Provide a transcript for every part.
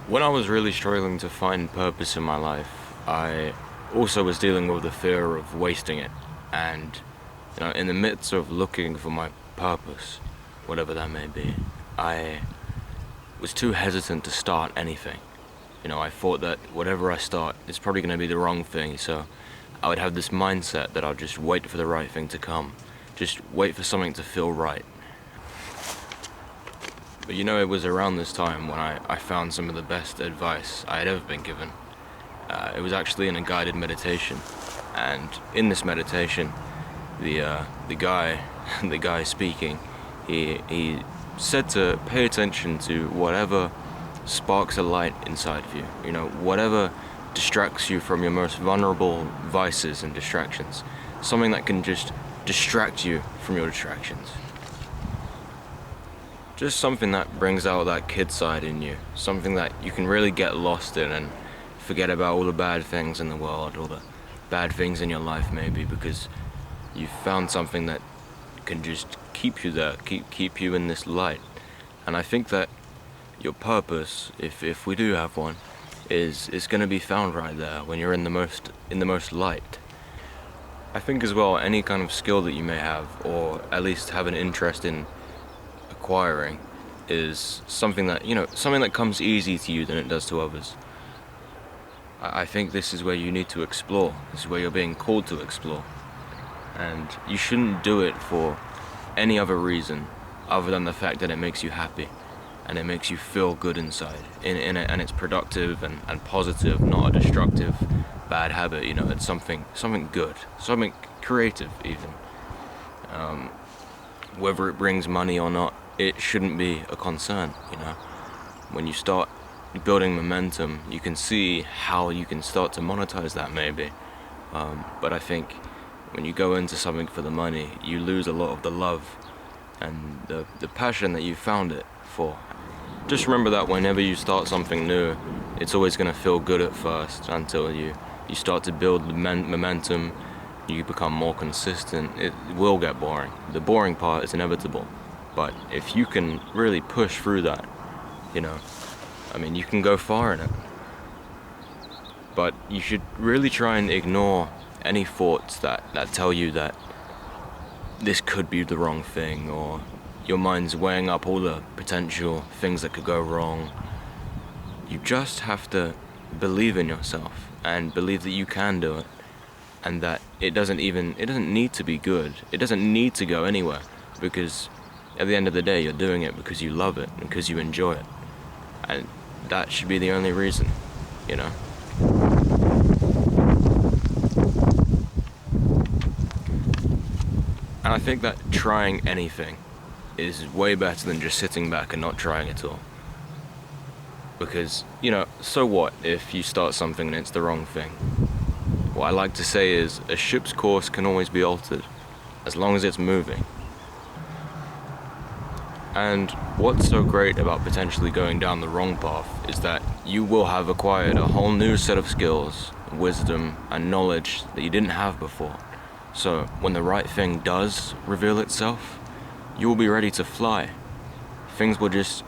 When I was really struggling to find purpose in my life, I also was dealing with the fear of wasting it. And, in the midst of looking for my purpose, whatever that may be, I was too hesitant to start anything. I thought that whatever I start, it's probably going to be the wrong thing, so I would have this mindset that I'll just wait for the right thing to come. Just wait for something to feel right. But it was around this time when I found some of the best advice I had ever been given. It was actually in a guided meditation, and in this meditation, the guy, the guy speaking, he said to pay attention to whatever sparks a light inside of you. Whatever distracts you from your most vulnerable vices and distractions. Something that can just distract you from your distractions. Just something that brings out that kid side in you. Something that you can really get lost in and forget about all the bad things in the world, all the bad things in your life maybe, because you've found something that can just keep you there, keep you in this light. And I think that your purpose, if we do have one, is going to be found right there when you're in the most light. I think as well, any kind of skill that you may have, or at least have an interest in acquiring, is something that comes easy to you than it does to others. I think this is where you need to explore. This is where you're being called to explore. And you shouldn't do it for any other reason other than the fact that it makes you happy and it makes you feel good inside. And it's productive and positive, not a destructive bad habit. It's something good, something creative even. Whether it brings money or not, it shouldn't be a concern. When you start building momentum, you can see how you can start to monetize that maybe. But I think when you go into something for the money, you lose a lot of the love and the passion that you found it for. Just remember that whenever you start something new, it's always going to feel good at first until you start to build the momentum, you become more consistent. It will get boring. The boring part is inevitable. But if you can really push through that, you can go far in it. But you should really try and ignore any thoughts that tell you that this could be the wrong thing, or your mind's weighing up all the potential things that could go wrong. You just have to believe in yourself and believe that you can do it, and that it doesn't need to be good. It doesn't need to go anywhere, because at the end of the day, you're doing it because you love it, because you enjoy it. And that should be the only reason, And I think that trying anything is way better than just sitting back and not trying at all. Because, so what if you start something and it's the wrong thing? What I like to say is, a ship's course can always be altered, as long as it's moving. And what's so great about potentially going down the wrong path is that you will have acquired a whole new set of skills, wisdom, and knowledge that you didn't have before. So when the right thing does reveal itself, you will be ready to fly. Things will just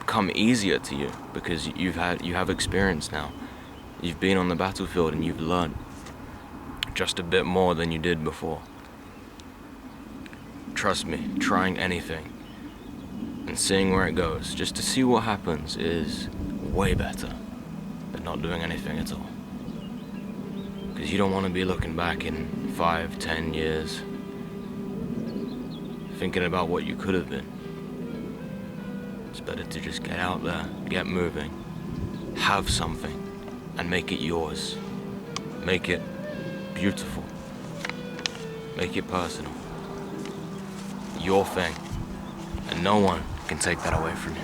come easier to you because you have experience now. You've been on the battlefield and you've learned just a bit more than you did before. Trust me, trying anything and seeing where it goes, just to see what happens, is way better than not doing anything at all. Because you don't want to be looking back in 5-10 years thinking about what you could have been. It's better to just get out there, get moving, have something, and make it yours. Make it beautiful. Make it personal. Your thing. And no one can take that away from you.